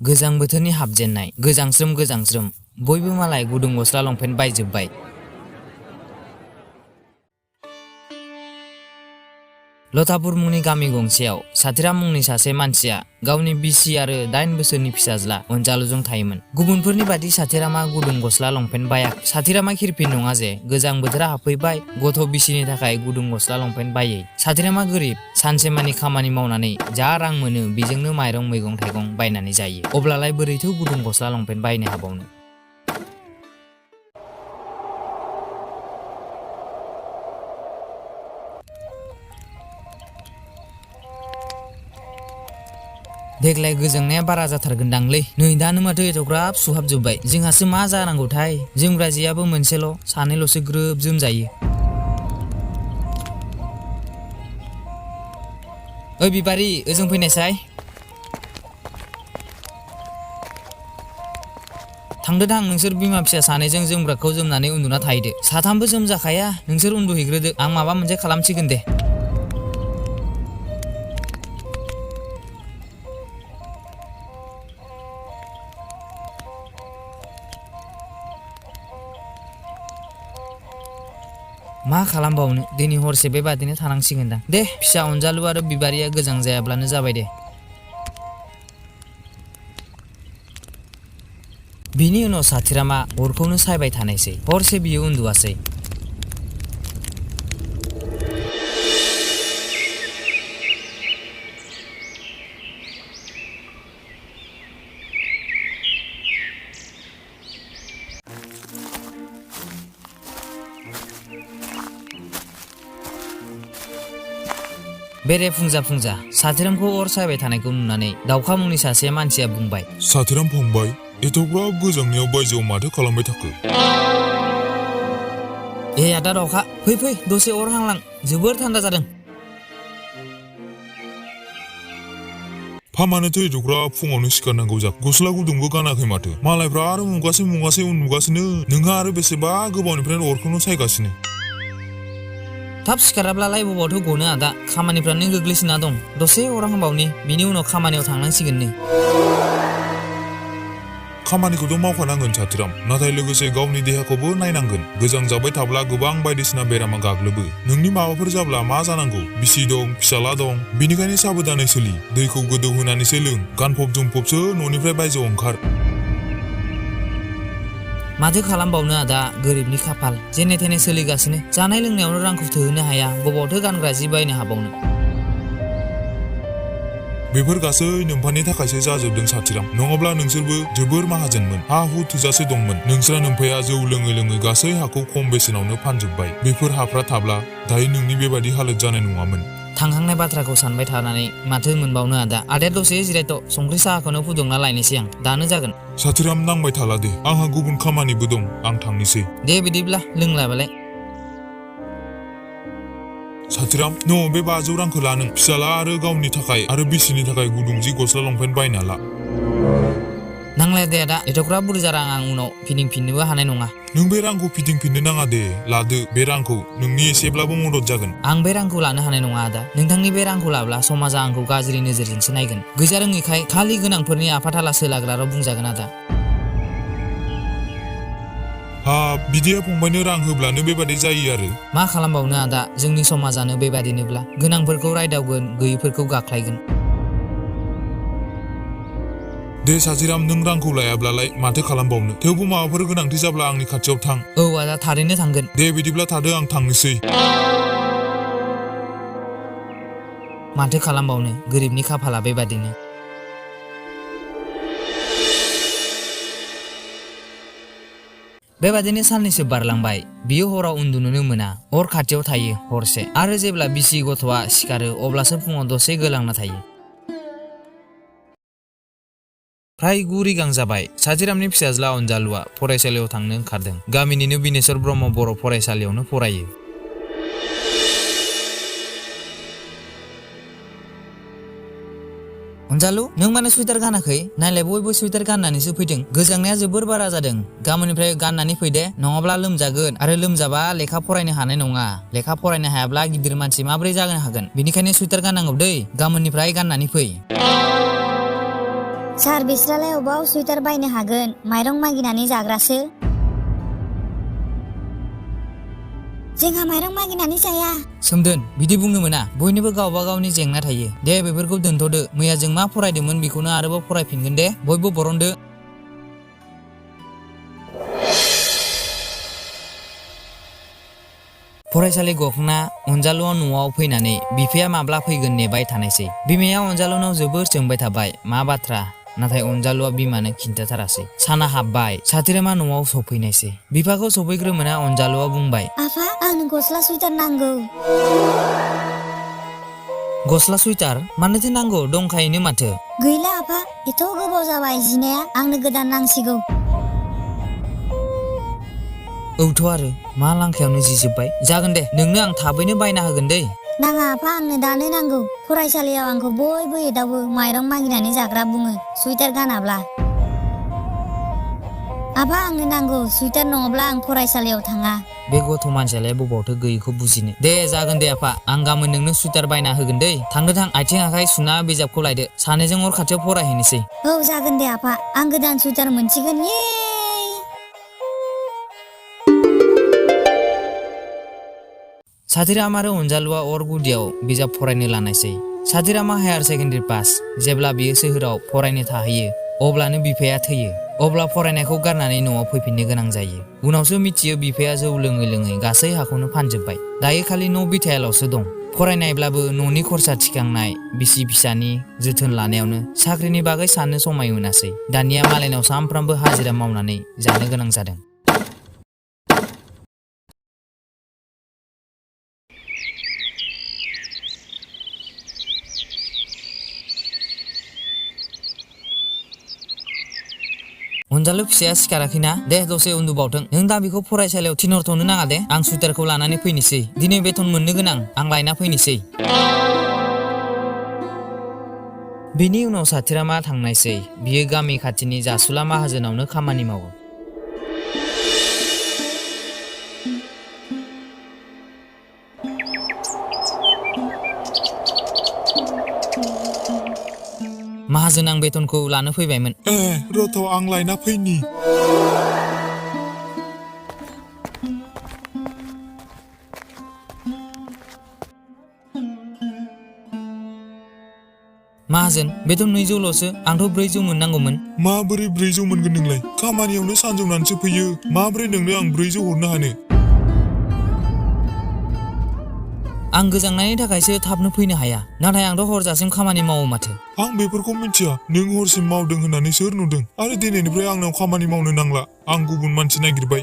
गोजां बोथोरनि हाबजेननाय गोजांस्रोम बयबो मालाय गुदुं गस्ला लंपेन्ट बायजोब्बाय। लतापुर मुंनि गामि गंसेयाव साथिराम मुंनि सासे मानसिया गावनि बिसि आरो 8 बोसोरनि फिसाज्ला अनजालुजों थायोमोन। गुबुनफोरनि बादि साथिरामा गुदुं गस्ला लंपेन्ट बायाखै। साथिरामा खिरफिन नङा जे गोजां बोथोरा हाबफैबाय गथ' बिसिनि थाखाय गुदुं गस्ला लंपेन्ट बायै। साथिरामा गोरिब, सानसेमानि खामानि मावनानै जा रां मोनो बेजोंनो माइरं मैगं थाइगं बायनानै जायो। अब्लालाय बोरैथो गुदुं गस्ला लंपेन्ट बायनो हाबावनो। देग्लाय गोजांनाया बारा जाथारगोनदांलै। नै दानो माथो एथ'ग्राब सुहाबजोब्बाय। जोंहासो मा जानांगौथाय। जोमग्रा जियाबो मोनसेल', सानैल'सो ग्रोब जोमजायो। ओइ बिबारि, ओजों फैनायसाय। थांदो थां, नोंसोर बिमा फिसा सानैजों जोमग्राखौ जोमनानै उन्दुना थाहैदो। साथामबो जोमजाखाया, नोंसोर उन्दुहैग्रोदो, आं माबा मोनसे खालामसिगोन दे। मा खालामबावनो, दिनै हरसे बेबादिनो थानांसिगोनदां। दे, फिसा अनजालु आरो बिबारिया गोजां जायाब्लानो जाबाय दे। बिनि उनाव साथिरामा अरखौनो सायबाय थानायसै। हरसे बियो उन्दुआसै। बेरे फुंजा साथिरामखौ अर सायबाय थानायखौ नुनानै दाउखा मुंनि सासे मानसिया बुंबाय, साथिराम फंबाय, एथ'ग्राब गोजांनायाव बायजोआव माथो खालामबाय थाखो? ए आदा दाउखा, फै दसे अर हांलां, जोबोर थान्दा जादों। फामानोथ' एथ'ग्राब फुङावनो सिखारनांगौ जाखो? गस्ला गुदुंबो गानाखै माथो। मालायफ्रा आरो मुगासे उन्दुगासिनो, नोंहा आरो बेसेबा गोबावनिफ्रायनो अरखौनो सायगासिनो। थाब सिखाराब्लालाय बबावथो गनो आदा, खामानिफ्रानो गोग्लैसोना दं। दसे अर हांबावनि, बिनि उनाव खामानियाव थांनांसिगोननो। खामानिखौथ' मावखानांगोन साथिराम, नाथाय लोगोसे गावनि देहाखौबो नायनांगोन। गोजां जाबाय थाब्ला गोबां बायदिसिना बेरामा गाग्लोबो। नोंनि माबाफोर जाब्ला मा जानांगौ? बिसि दं, फिसाला दं, बिनिखायनो साबधानै सोलि। दैखौ गोदौ होनानैसो लों, गानफब जोमफबसो न'निफ्राय बायजोआव ओंखार। माथो खालामबावनो आदा, गोरिबनि खाफाल, जेने थेने सोलिगासिनो। जानाय लोंनायावनो रांखौ थोहोनो हाया, बबावथो गानग्रा जि बायनो हाबावनो। बेफोर गासै नोम्फानि थाखायसो जाजोबदों साथिराम, नङाब्ला नोंसोरबो जोबोर माहाजोनमोन। हा हु थोजासे दंमोन। नोंस्रा नोम्फाया जौ लोङै गासै हाखौ खम बेसेनावनो फानजोब्बाय। बेफोर हाफ्रा थाब्ला दायो नोंनि बेबादि हालोद जानाय नङामोन। थांखांनाय बाथ्राखौ सानबाय थानानै माथो मोनबावनो आदा। आदाया दसे जिरायथ', संख्रि साहाखौनो फुदुंना लायनोसै आं, दानो जागोन। साथिराम नांबाय थाला दे, आंहा गुबुन खामानिबो दं, आं थांनोसै। दे बिदिब्ला लोंलाबालाय। साथिराम, बे 500 रांखौ ला नों। फिसाला आरो गावनि थाखाय आरो बिसिनि थाखाय गुदुं जि गस्ला लंपेन्ट बायना ला। नांलाया दे आदा, एथ'ग्राब बुरजा रां आं उनाव फिदिंफिननोबो हानाय नङा। नों बे रांखौ फिदिंफिननो नाङा दे, लादो बे रांखौ, नोंनि एसेब्लाबो मदद जागोन। आं बे रांखौ लानो हानाय नङा आदा। नोंथांनि बे रांखौ लाब्ला समाजा आंखौ गाज्रि नोजोरजोंसो नायगोन। गैजा रोङैखाय खालि गोनांफोरनि आफाथाला सोलाग्राल' बुंजागोन आदा। हाब, बिदिया फंबायनो रां होब्लानो बेबादि जायो आरो? मा खालामबावनो आदा, जोंनि समाजानो बेबादिनोब्ला। गोनांफोरखौ रायदावगोन, गैयैफोरखौ गाख्लायगोन। दे साथिराम, नों रांखौ लायाब्लालाय माथो खालामबावनो। थेवबो माबाफोर गोनांथि जाब्ला आंनि खाथियाव थां। औ आदा, थारैनो थांगोन। दे बिदिब्ला थादो, आं थांनोसै। माथो खालामबावनो, गोरिबनि खाफाला बेबादिनो। बेबादिनो साननैसो बारलांबाय। बियो हराव उन्दुनोनो मोना, अर खाथियाव थायो हरसे, आरो जेब्ला बिसि गथ'आ सिखारो अब्लासो फुङाव दसे गोलांना थायो। फ्राय 9 रिगां जाबाय। साथिरामनि फिसाज्ला अनजालुआ फरायसालियाव थांनो ओंखारदों। गामिनिनो बिनेश्वर ब्रह्म बर' फरायसालियावनो फरायो। अनजालु, नों मानो सुइटार गानाखै? नायलाय, बयबो सुइटार गाननानैसो फैदों। गोजांनाया जोबोर बारा जादों। गाबोननिफ्राय गाननानै फै दे, नङाब्ला लोमजागोन, आरो लोमजाबा लेखा फरायनो हानाय नङा। लेखा फरायनो हायाब्ला गिदिर मानसि माबोरै जानो हागोन? बेनिखायनो सुइटार गाननांगौ दै, गाबोननिफ्राय गाननानै फै। सार बिस्रालाय अबाव सुइटार बायनो हागोन माइरं मागिनानै जाग्रासो जोंहा माइरं मागिनानै जाया सोमदोन बिदि बुंनो मोना बयनिबो गावबा गावनि जेंना थायो दे बेफोरखौ दोनथ'दो मैया जों मा फरायदोंमोन बेखौनो आरोबाव फरायफिनगोन दे बयबो बरनदो फरायसालि गखांना अनजालुआ न'आव फैनानै बिफाया माब्ला फैगोन नेबाय थानायसै बिमाया अनजालुनाव जोबोर सोंबाय थाबाय मा बाथ्रा नाथाय अनजालुआ बिमानो खिन्थाथारासै साना हाबबाय साथिरामा न'आव सफैनायसै बिफाखौ सफैग्रोमोना अनजालुआ बुंबाय आफा आंनो गस्ला सुइटार नांगौ गस्ला सुइटार मानोथो नांगौ दंखायोनो माथो गैला आफा एथ' गोबाव जाबाय जिनाया आंनो गोदान नांसिगौ औथ' आरो मा लांखायावनो जिजोब्बाय जागोन दे नोंनो आं थाबैनो बायना होगोन दै नाङा आफा आंनो दानो नांगौ फरायसालियाव आंखौ बयबो एदावो माइरं मागिनानै जाग्रा बुङो सुइटार गानाब्ला आफा आंनो नांगौ सुइटार नङाब्ला आं फरायसालियाव थाङा बे गथ' मानसियालाय बबावथो गैयिखौ बुजिनो दे जागोन दे आफा आं गाबोन नोंनो सुइटार बायना होगोन दै थांदो थां आथिं आखाइ सुना बिजाबखौ लायदो सानैजों अर खाथियाव फरायहैनोसै औ जागोन दे आफा आं गोदान सुइटार मोनसिगोन ये साथिराम आरो अनजालुआ अर गुदियाव बिजाब फरायनो लानायसै साथिरामा हायार सेकेन्डारि पास जेब्ला बियो सोहोराव फरायनो थाहैयो अब्लानो बिफाया थैयो अब्ला फरायनायखौ गारनानै न'आव फैफिननो गोनां जायो उनावसो मिथियो बिफाया जौ लोङै लोङै गासै हाखौनो फानजोब्बाय दायो खालि न' बिथायाल'सो दं फरायनायब्लाबो न'नि खरसा थिखांनाय बिसि फिसानि जोथोन लानायावनो साख्रिनि बागै साननो समाय मोनासै दानिया मालायनाव सानफ्रामबो हाजिरा मावनानै जानो गोनां जादों अनजालु फिसाया सिखाराखैना दे दसे उन्दुबावथों नों दा बेखौ फरायसालियाव थिनहरथ'नो नाङा दे आं सुइटारखौ लानानै फैनोसै दिनै बेथन मोननो गोनां आं लायना फैनोसै बेनि उनाव साथिरामा थांनायसै बियो गामि खाथिनि जासुला माहाजोनावनो खामानि मावो माहाजोन आं बेथनखौ लानो फैबायमोन रथ' आं लायना फैनि माहाजोन बेथन 200ल'सो आंथ' 400 मोननांगौमोन माबोरै 400 मोनगोन नोंलाय खामानियावनो सानजौनानैसो फैयो माबोरै नोंनो आं 400 हरनो हानो आं गोजांनायनि थाखायसो थाबनो फैनो हाया नाथाय आंथ' हरजासिम खामानि मावो माथो आं बेफोरखौ मिथिया नों हरसिम मावदों होननानै सोर नुदों आरो दिनैनिफ्राय आंनाव खामानि मावनो नांला आं गुबुन मानसि नागिरबाय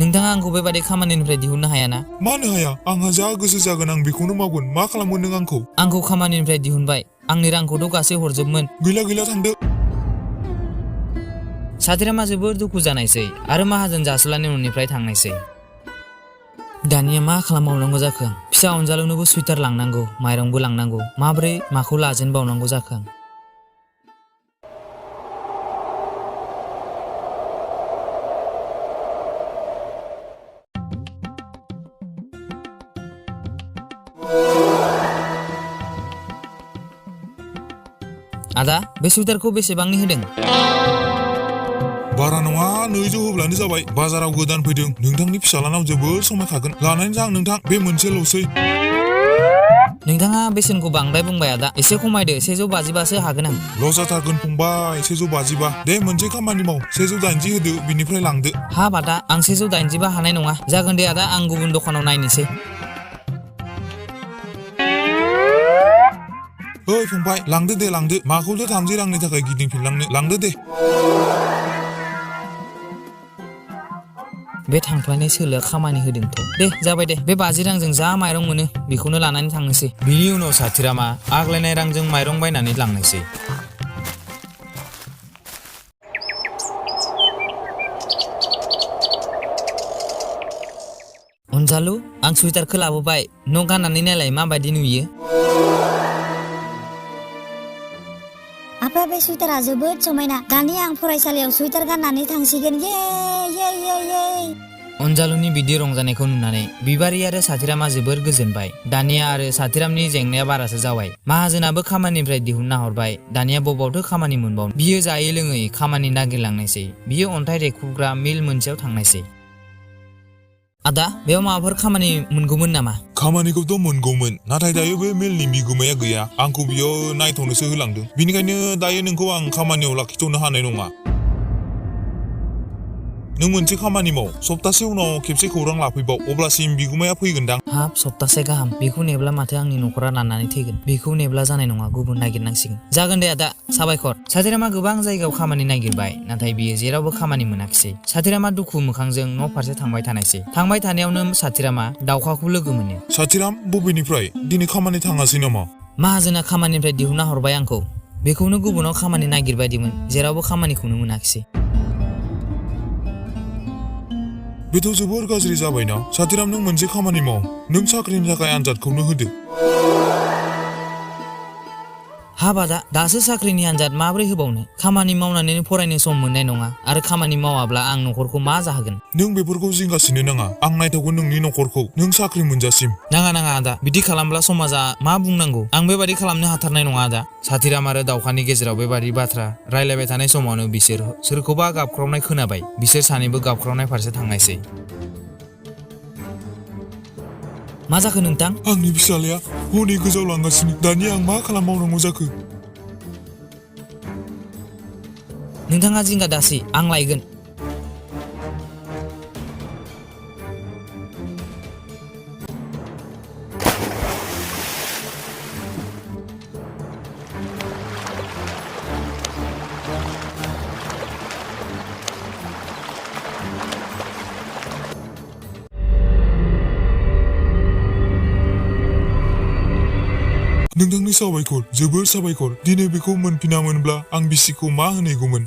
नोंथाङा आंखौ बेबादि खामानिनिफ्राय दिहुननो हायाना मानो हाया आंहा जा गोसो जागोन आं बेखौनो मावगोन मा खालामगोन नों आंखौ खामानिनिफ्राय दिहुनबाय आंनि रांखौथ' गासै हरजोबमोन गैला थांदो साथिरामा जोबोर दुखु जानायसै आरो माहाजोन जासुलानि न'निफ्राय थांनायसै दानिया मा खालामबावनांगौ जाखो आं फिसा अनजालुनोबो सुइटार लांनांगौ माइरंबो लांनांगौ माबोरै माखौ लाजेनबावनांगौ जाखो आं आदा बे सुइटारखौ बेसेबांनि होदों बारा नङा 200 होब्लानो जाबाय बाजाराव गोदान फैदों नोंथांनि फिसालानाव जोबोर समायखागोन लानानै जा नोंथां बे मोनसेल'सै नोंथाङा बेसेनखौ बांद्राय बुंबाय आदा एसे खमायदो 150बासो हागोन आं लस जाथारगोन फंबाय 150 दे मोनसे खामानि माव 180 होदो बिनिफ्राय लांदो हाब आदा आं 180 हानाय नङा जागोन दे आदा आं गुबुन दखानाव नायनोसै ओइ फंबाय लांदो दे लांदो माखौथो 30 रांनि थाखाय गिदिंफिनलांनो लांदो दे बे थांफ्लायनाय सोलोआ खामानि होदोंथ' दे जाबाय दे बे 50 रांजों जा माइरं मोनो बेखौनो लानानै थांनोसै बिनि उनाव साथिरामा आग्लायनाय रांजों माइरं बायनानै लांनोसै अनजालु आं सुइटारखौ लाबोबाय न' गाननानै नायलाय माबायदि नुयो आफा बे सुइटारा जोबोद समायना दानिया आं फरायसालियाव सुइटार गाननानै थांसिगोन ये अनजालुनि बिदि रंजानायखौ नुनानै बिबारि आरो साथिरामा जोबोर गोजोनबाय। दानिया आरो साथिरामनि जेंनाया बारासो जाबाय। माहाजोनाबो खामानिनिफ्राय दिहुनना हरबाय। दानिया बबावथो खामानि मोनबावनो। बियो जायै लोङै खामानि नागिरलांनायसै। बियो अन्थाइ रेबखुबग्रा मिल मोनसेयाव थांनायसै। आदा, बेयाव माबाफोर खामानि मोनगौमोन नामा? खामानिखौथ' मोनगौमोन, नाथाय दायो बे मेलनि बिगोमाया गैया। आंखौ बियो नायथ'नोसो होलांदों। बिनिखायनो दायो नोंखौ आं खामानियाव लाखिथ'नो हानाय नङा। नों मोनसे खामानि माव, सप्तासे उनाव खेबसे खौरां लाफैबाव, अब्लासिम बिगुमाया फैगोनदां। हाब, सप्तासे गाहाम। बेखौ नेब्ला माथो आंनि न'खरा राननानै थैगोन। बेखौ नेब्ला जानाय नङा, गुबुन नागिरनांसिगोन। जागोन दे आदा, साबायखर। साथिरामा गोबां जायगायाव खामानि नागिरबाय, नाथाय बियो जेरावबो खामानि मोनाखिसै। साथिरामा दुखु मोखांजों न' फारसे थांबाय थानायसै। थांबाय थानायावनो साथिरामा दाउखाखौ लोगो मोनो। साथिराम, बबेनिफ्राय? दिनै खामानि थाङासै नामा? माहाजोना खामानिनिफ्राय दिहुनना हरबाय आंखौ। बेखौनो गुबुनाव खामानि नागिरबायदिमोन, जेरावबो खामानिखौनो मोनाखिसै। बेथ' जोबोर गाज्रि जाबायना। साथिराम, नों मोनसे खामानि माव। नों साख्रिनि थाखाय आनजादखौनो होदो। हाब आदा, दासो साख्रिनि आनजाद माबोरै होबावनो? खामानि मावनानैनो फरायनो सम मोननाय नङा, आरो खामानि मावाब्ला आं न'खरखौ मा जाहोगोन? नों बेफोरखौ जिंगासिनो नाङा। आं नायथावगोन नोंनि न'खरखौ, नों साख्रि मोनजासिम। नाङा नाङा आदा, बिदि खालामब्ला समाजा मा बुंनांगौ? आं बेबादि खालामनो हाथारनाय नङा आदा। साथिराम आरो दाउखानि गेजेराव बेबादि बाथ्रा रायलायबाय थानाय समावनो बिसोर सोरखौबा गाबख्रावनाय खोनाबाय। बिसोर सानैबो गाबख्रावनाय फारसे थांनायसै। मा जाखो नोंथां? आंनि फिसालाया हनै गोजाव लांगासिनो। दानिया आं मा खालामबावनांगौ जाखो? नोंथाङा जिंगा दासि, आं लायगोन। नोंथांनि साबायखर, जोबोर साबायखर। दिनै बेखौ मोनफिनामोनब्ला आं बिसिखौ मा होनैगौमोन?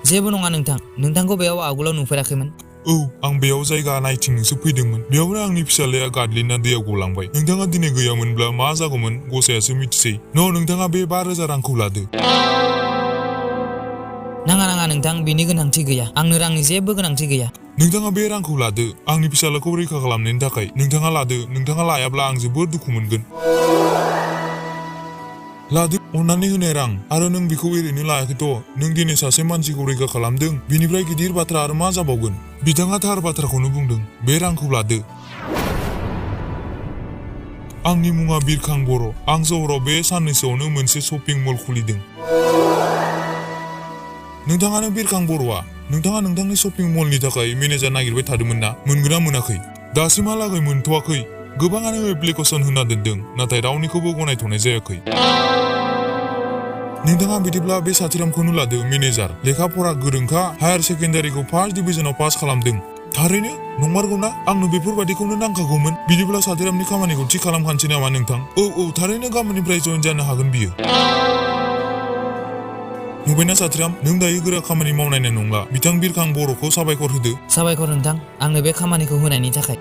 जेबो नङा नोंथां, नोंथांखौ बेयाव आगोलाव नुफेराखैमोन। औ, आं बेयाव जायगा नायथिंनोसो फैदोंमोन। बेयावनो आंनि फिसालाया गादलिना दैयाव गलांबाय। नोंथाङा दिनै गैयामोनब्ला मा जागौमोन गसायासो मिथिसै। नोंथाङा बे 5,000 रांखौ लादो। नाङा नाङा नोंथां, बेनि गोनांथि गैया। आंनो रांनि जेबो गोनांथि गैया। नोंथाङा बे रांखौ लादो, आंनि फिसालाखौ रैखा खालामनायनि थाखाय। नोंथाङा लादो। नोंथाङा लायाब्ला आं जोबोर दुखु मोनगोन। लादो, अननानै होनाय रां। आरो नों बेखौ ओरैनो लायाखैथ'। नों दिनै सासे मानसिखौ रैखा खालामदों। बिनिफ्राय गिदिर बाथ्रा आरो मा जाबावगोन? बिथाङा थार बाथ्राखौनो बुंदों। बे रांखौ लादो। आंनि मुङा बिरखां बर'। आं सहराव बे साननैसोआवनो मोनसे शपिं मल खुलिदों। नोंथाङानो बिरखां बर'आ? नोंथाङा नोंथांनि शपिं मलनि थाखाय मेनेजार नागिरबाय थादोंमोन ना? मोनगोना मोनाखै? दासिमहालागै मोनथ'वाखै। गोबाङानो एप्लिकेसन होना दोनदों, नाथाय रावनिखौबो गनायथ'नाय जायाखै। नोंथाङा बिदिब्ला बे साथिरामखौनो लादो, मेनेजार। लेखा फरा गोरोंखा, हायार सेकेन्डारिखौ फार्स्ट डिभिजनाव पास खालामदों। थारैनो? नंमारगौना? आंनो बेफोरबादिखौनो नांखागौमोन। बिदिब्ला साथिरामनि खामानिखौ थि खालामखानोसै नामा नोंथां? औ, थारैनो गाबोननिफ्राय जइन जानो हागोन बियो। नुबायना साथिराम, नों दायो गोरा खामानि मावनायनाय नंला। बिथां बिरखां बर'खौ साबायखर होदो। साबायखर नोंथां, आंनो बे खामानिखौ होनायनि थाखाय।